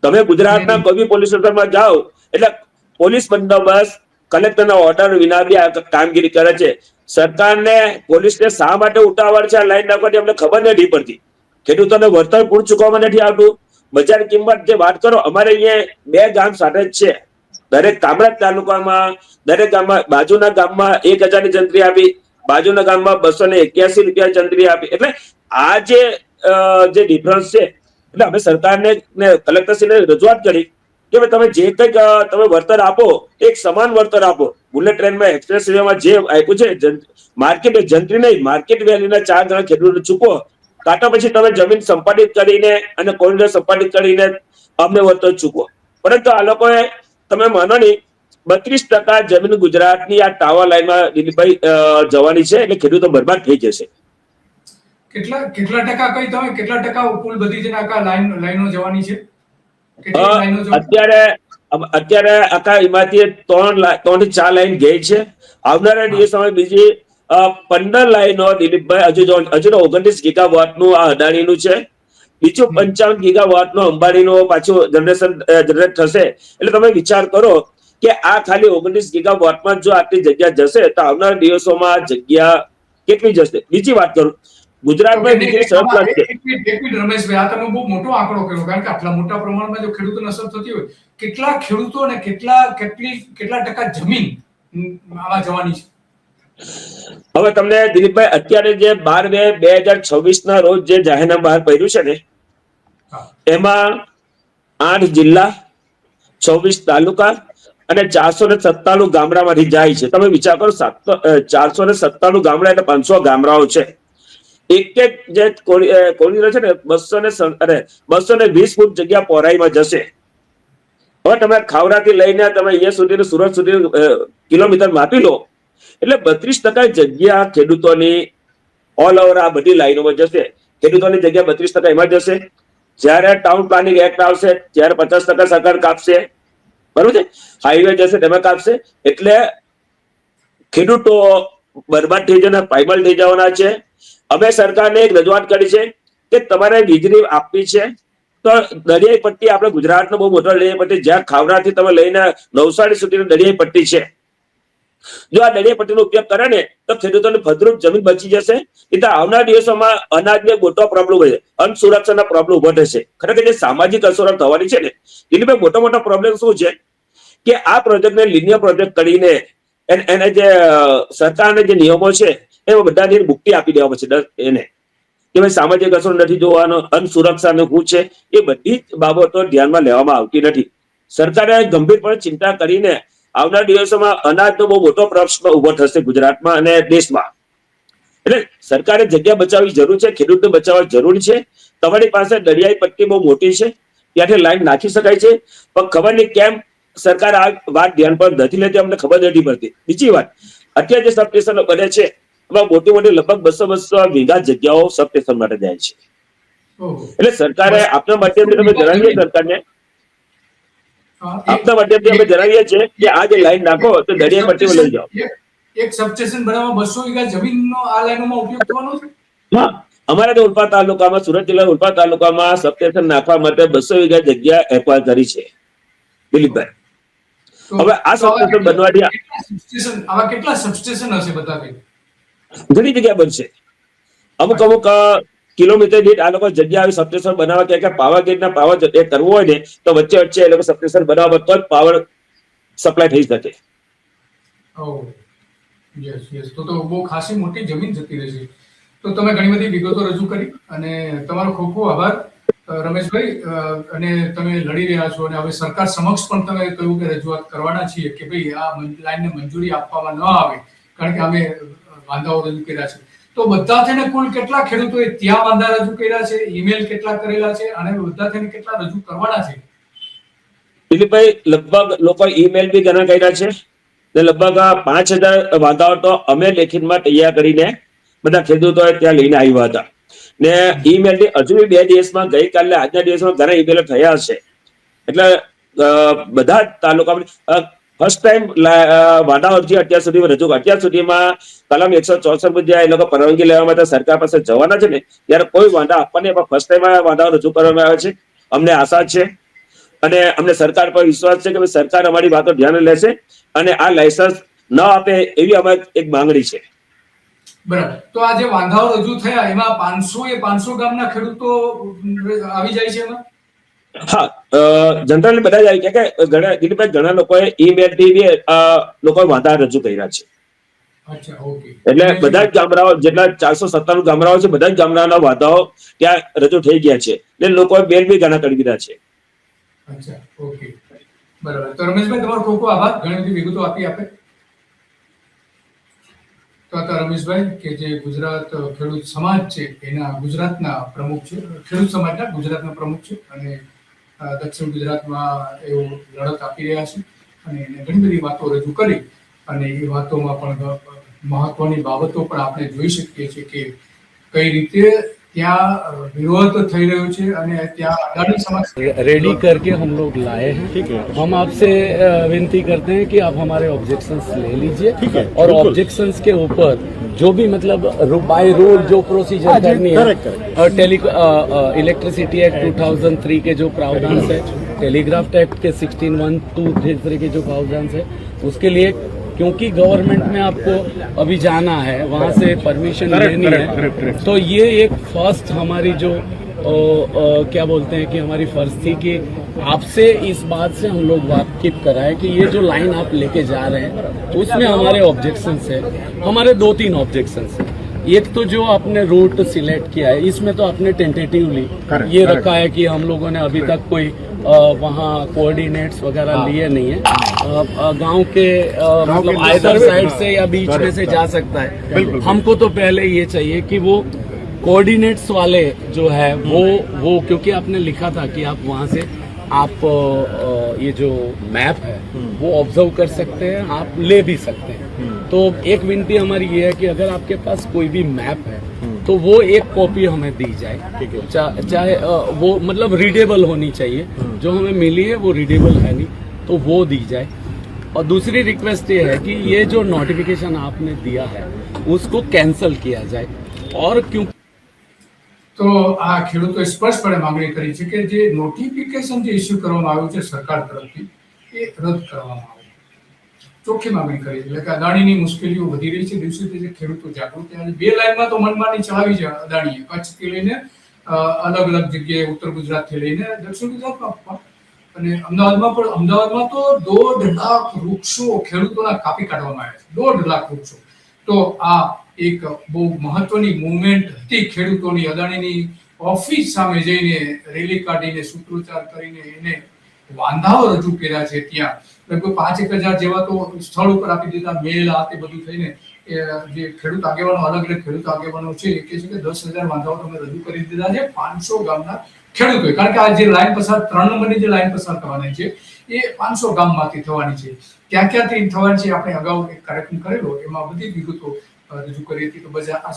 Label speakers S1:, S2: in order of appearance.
S1: તમે ગુજરાતના કોઈ બી પોલીસ સ્ટેશનમાં જાઓ એટલે પોલીસ બંદોબસ્ત કલેક્ટરના ઓર્ડર વિના બી આ કામગીરી કરે છે. સરકારને પોલીસને શા માટે ઉતાવળ છે આ લાઈન નાખવાની અમને ખબર નથી પડતી. ખેડૂતોને વળતર પૂરું ચૂકવવામાં નથી આવતું. બજાર કિંમત જે વાત કરો, અમારે અહીંયા 2 ગામ સાથે જ છે. દરેક કામરાજ તાલુકામાં દરેક ગામમાં બાજુના ગામમાં 1000 ની જંત્રી આપી, બાજુના ગામમાં 281 રૂપિયા જંત્રી આપી. એટલે આ જે ડિફરન્સ છે, એટલે અમે સરકારને કલેક્ટરશ્રીને રજૂઆત કરી કે ભાઈ તમે જે કંઈક તમે વળતર આપો એક સમાન વળતર આપો. બુલેટ ટ્રેનમાં એક્સપ્રેસ વેમાં જે આપ્યું છે માર્કેટ જંત્રી નહીં, માર્કેટ વેલ્યુના 4 ગણા ખેડૂતો ચૂકો, કાંતો પછી તમે જમીન સંપાદિત કરીને અને કોરિડોર સંપાદિત કરીને અમને વળતર ચૂકો. પરંતુ આ લોકોએ તમે માનો નહીં 32% જમીન ગુજરાતની આ ટાવર લાઈનમાં દિલીપભાઈ જવાની છે. એટલે ખેડૂતો બરબાદ થઈ જશે.
S2: કેટલા ટકા કઈ તમે કેટલા ટકા કુલ બધી જ લાઈનો જવાની છે?
S1: અત્યારે આખા એમાંથી 3 થી 4 લાઈન ગઈ છે. આવનારા દિવસોમાં બીજી 15 લાઈનો દિલીપભાઈ હજુ 29 ગીગાવોટ નું આ અદાણીનું છે. બીજું 55 ગીગાવોટ નું અંબાણીનું પાછું જનરેટ થશે. એટલે તમે વિચાર કરો કે આ ખાલી 29 ગીગાવોટમાં જો આટલી જગ્યા જશે તો આવનારા દિવસોમાં જગ્યા કેટલી જશે. બીજી વાત કરું, ગુજરાતમાં બીજી સરપ્લસ છે.
S2: રમેશભાઈ, આ તમે બહુ મોટો આંકડો કર્યો, કારણ કે આટલા મોટા પ્રમાણમાં જો ખેડૂતોને અસર થતી હોય, કેટલા ખેડૂતો અને કેટલા ટકા જમીન આમાં જવાની છે?
S1: હવે તમને દિલીપભાઈ અત્યારે જે 12/2/2026 ના રોજ જે જાહેરનામું બહાર પડ્યું છે ને, એમાં 8 જિલ્લા, 24 તાલુકા અને 497 ગામડામાંથી જાય છે. તમે વિચાર કરો, 497 ગામડા એટલે 500 ગામડાઓ છે. એક જે કોરિડોર છે ને 220 ફૂટ જગ્યા પહોળાઈમાં જશે. હવે તમે ખાવડાથી લઈને તમે અહીંયા સુધી સુરત સુધી કિલોમીટર માપી લો, એટલે 32% જગ્યા ખેડૂતોની ઓલ ઓવર આ બધી લાઈનોમાં જશે. ખેડૂતોની જગ્યા 32% એમાં જશે. જયારે ટાઉન પ્લાનિંગ એક્ટ આવશે ત્યારે 50% સરકાર કાપશે, બરોબર છે. હાઈવે જશે તેમાં કાપશે. એટલે ખેડૂતો બરબાદ થઈ જવાના, પાયમાલ થઈ જવાના છે. અમે સરકારને એક રજૂઆત કરી છે કે તમારે વીજળી આપવી છે તો દરિયાઈ પટ્ટી, આપણે ગુજરાતનો બહુ મોટો દરિયાઈ પટ્ટી, જ્યાં ખાવડાથી તમે લઈને નવસારી સુધીની દરિયાઈ પટ્ટી છે. જો આ દરિયાઈ પટ્ટીનો ઉપયોગ કરે ને તો ખેડૂતોની ફળદ્રુપ જમીન બચી જશે. એટલે આવનારા દિવસોમાં અનાજને મોટો પ્રોબ્લેમ હોય, અન્નસુરક્ષાના પ્રોબ્લેમ ઉભો થશે. ખરેખર જે સામાજિક અસરો થવાની છે ને, એટલે મોટો પ્રોબ્લેમ શું છે કે આ પ્રોજેક્ટને લિનિયર પ્રોજેક્ટ કરીને એને જે સરકારના જે નિયમો છે એમાં બધાની મુક્તિ આપી દેવા પછી એને કે ભાઈ સામાજિક અસર નથી જોવાનો, અન્નસુરક્ષા શું છે, એ બધી જ બાબતો ધ્યાનમાં લેવામાં આવતી નથી. સરકારે ગંભીરપણે ચિંતા કરીને આવનારા દિવસોમાં અનાજનો બહુ મોટો પ્રશ્ન ઉભો થશે ગુજરાતમાં અને દેશમાં. એટલે સરકારે જગ્યા બચાવવી જરૂર છે, ખેડૂતને બચાવવા જરૂરી છે. તમારી પાસે દરિયાઈ પટ્ટી બહુ મોટી છે, ત્યાંથી લાઈન નાખી શકાય છે, પણ ખબર નહીં કેમ સરકાર આ વાત ધ્યાન પર નથી લેતી, અમને ખબર નથી પડતી. બીજી વાત, અત્યારે જે સબસ્ટેશનો બને છે એમાં મોટી લગભગ 200 વીઘા જગ્યાઓ સબસ્ટેશન માટે જાય છે. એટલે સરકારે આપના માધ્યમથી તમે જણાવીએ, સરકારને આપના માધ્યમથી અમે જણાવીએ છીએ કે આ જે લાઈન નાખો તો દરિયાઈ પટ્ટીમાં લઈ જાઓ.
S2: એક સબસ્ટેશન બનાવવા 200 વીઘા જમીનનો આ લાઈનોમાં ઉપયોગ થવાનો છે.
S1: હા, અમારા તો ઉલ્પા તાલુકામાં, સુરત જિલ્લાના ઉલ્પા તાલુકામાં સબસ્ટેશન નાખવા માટે 200 વીઘા જગ્યા એક્વાયર કરી છે દિલીપભાઈ. હવે આ સબસ્ટેશન બનવાથી
S2: આવા કેટલા સબસ્ટેશન હશે બતાવી?
S1: ઘણી જગ્યા બનશે. અમુક કિલોમીટર દીઠ આ લોકો જગ્યા આવી સબસ્ટેશન બનાવવા કે પાવરગ્રીડના પાવર કરવો હોય ને તો વચ્ચે એ લોકો સબસ્ટેશન બનાવવા તો જ પાવર સપ્લાય થઈ શકે.
S2: તો બહુ ખાસી મોટી જમીન જતી રહેશે. તો તમે ઘણી બધી વિગતો રજૂ કરી અને તમારો ખૂબ ખૂબ આભાર રમેશભાઈ. અને તમે લડી રહ્યા છો અને હવે સરકાર સમક્ષ પણ તમે કહ્યું કે રજૂઆત કરવાના છીએ કે ભાઈ આ લાઈનને મંજૂરી આપવામાં ન આવે, કારણ કે અમે વાંધાઓ રજૂ કર્યા છે. તો બધા થઈને કુલ કેટલા ખેડૂતોએ ત્યાં વાંધા રજૂ કર્યા છે, ઈમેલ કેટલા કરેલા છે અને બધા થઈને કેટલા રજૂ કરવાના છે?
S1: દિલીપભાઈ, લગભગ લોકો ઈમેલ બી ઘણા કર્યા છે. લગભગ 5000 વાંધાઓ તો અમે લેખિતમાં તૈયાર કરીને બધા ખેડૂતોએ ત્યાં લઈને આવ્યા હતા. ને ઈમેલ ની હજુ 2 દિવસમાં, ગઈકાલે આજના દિવસમાં ઘણા ઈમેલ થયા હશે. એટલે બધા તાલુકામાં ફર્સ્ટ ટાઈમ વાંધા અરજી અત્યાર સુધીમાં કલમ 164 મુજબ એ લોકો પરવાનગી લેવા માટે સરકાર પાસે જવાના છે ને, ત્યારે કોઈ વાંધા આપવાની ફર્સ્ટ ટાઈમ વાંધાઓ રજૂ કરવામાં આવે છે. અમને આશા છે અને અમને સરકાર પર વિશ્વાસ છે કે ભાઈ સરકાર અમારી વાતો ધ્યાને લેશે અને આ લાયસન્સ ન આપે એવી અમારી એક માંગણી છે.
S2: બરાબર. તો આ જે વાંધાઓ રજૂ થયા એમાં 500 ગામના ખેડૂતો આવી જાય છે એમાં?
S1: હા, જનરલી બધા જ આવી ગયા કે દિલીપભાઈ ઘણા લોકોએ ઈમેલ થી લોકો વાંધા રજૂ કર્યા છે.
S2: અચ્છા, ઓકે.
S1: એટલે બધા જ ગામડાઓ જેટલા 497 ગામડાઓ છે બધા જ ગામડાના વાંધાઓ ત્યાં રજૂ થઈ ગયા છે એટલે લોકોએ બેલ બી ઘણા કરી દીધા છે.
S2: અચ્છા, ઓકે. બરાબર. તો રમેશભાઈ તમારો ખૂબ ખૂબ આભાર, ઘણી બધી વિગતો આપી આપે. તો હતા રમેશભાઈ કે જે ગુજરાત ખેડૂત સમાજ છે એના ગુજરાતના પ્રમુખ છે, ખેડૂત સમાજના ગુજરાતના પ્રમુખ છે અને દક્ષિણ ગુજરાતમાં એવો લડત આપી રહ્યા છે અને એને ઘણી બધી વાતો રજૂ કરી અને એ વાતોમાં પણ મહત્વની બાબતો પણ આપણે જોઈ શકીએ છીએ કે કઈ રીતે ત્યાં વિરોધ થઈ રહ્યો છે અને ત્યાં અદાણી સમાજ
S3: रेडी करके हम लोग लाए हैं। ठीक है, हम आपसे विनती करते हैं कि आप हमारे ऑब्जेक्शंस ले लीजिए। ठीक है, और ऑब्जेक्शंस के ऊपर जो भी मतलब बाय रूल जो प्रोसीजर करनी है, टेली इलेक्ट्रिसिटी एक्ट 2003 के जो प्रावधान है, टेलीग्राफ एक्ट के 16(1)(2)(3) के जो प्रावधान है, उसके लिए क्योंकि गवर्नमेंट में आपको अभी जाना है, वहाँ से परमिशन लेनी है, तो ये एक फर्स्ट हमारी जो क्या बोलते हैं कि हमारी फर्ज थी कि आपसे इस बात से हम लोग वाकिफ कराए कि ये जो लाइन आप लेके जा रहे हैं उसमें हमारे ऑब्जेक्शंस है। हमारे 2-3 ऑब्जेक्शंस है। एक तो जो आपने रूट सिलेक्ट किया है इसमें तो आपने टेंटेटिवली ये रखा है कि हम लोगों ने अभी तक कोई वहाँ कोऑर्डिनेट्स वगैरह लिए नहीं है। गांव के मतलब आइदर साइड से या बीच में से जा सकता है। हमको तो पहले ये चाहिए कि वो कोऑर्डिनेट्स वाले जो है वो क्योंकि आपने लिखा था कि आप वहाँ से आप ये जो मैप है वो ऑब्जर्व कर सकते हैं, आप ले भी सकते हैं। तो एक विनती हमारी ये है कि अगर आपके पास कोई भी मैप है तो वो एक कॉपी हमें दी जाए, चाहे वो मतलब रीडेबल होनी चाहिए। जो हमें मिली है वो रीडेबल है नहीं तो वो दी जाए। और दूसरी रिक्वेस्ट ये है कि ये जो नोटिफिकेशन आपने दिया है उसको कैंसल किया जाए। और क्यों
S2: તો આ ખેડૂતોએ સ્પષ્ટપણે માંગણી કરી છે કે જે નોટિફિકેશન જે ઇસ્યુ કરવામાં આવ્યું છે સરકાર તરફથી એ રદ કરવામાં આવે, ચોખ્ખી માંગણી કરી છે. એટલે કે અદાણીની મુશ્કેલીઓ વધી રહી છે દિવસે દિવસે, ખેડૂતો જાગૃત થયા છે. 2 લાઇનમાં તો મનમાની ચલાવી છે અદાણીએ, કચ્છથી લઈને અલગ અલગ જગ્યાએ ઉત્તર ગુજરાતથી લઈને દક્ષિણ ગુજરાતમાં પણ અને અમદાવાદમાં તો 1.5 લાખ વૃક્ષો ખેડૂતોના કાપી કાઢવામાં આવ્યા છે. 1.5 લાખ વૃક્ષો. તો આ એક બહુ મહત્વની મૂવમેન્ટ હતી ખેડૂતોની. અદાણીની ઓફિસ સામે જઈને રેલી કાઢીને સૂત્રોચ્ચાર કરીને એને વાંધાઓ રજૂ કર્યા છે. ત્યાં લગભગ 5,000 જેવા તો સ્થળ ઉપર આપી દીધા, મેલ આ તે બધું થઈને જે ખેડૂત આગેવાનો અલગ અલગ ખેડૂત આગેવાનો છે એ કહે છે કે 10,000 વાંધાઓ તમે રજૂ કરી દીધા છે 500 ગામના ખેડૂતોએ. કારણ કે આ જે લાઈન પસાર 3 નંબરની જે લાઈન પસાર થવાની છે એ 500 ગામમાંથી થવાની છે. ક્યાં ક્યાંથી થવાની છે આપણે અગાઉ એક કાર્યક્રમ કરેલો, એમાં બધી વિગતો રજૂ કરી હતી. તો બસ આ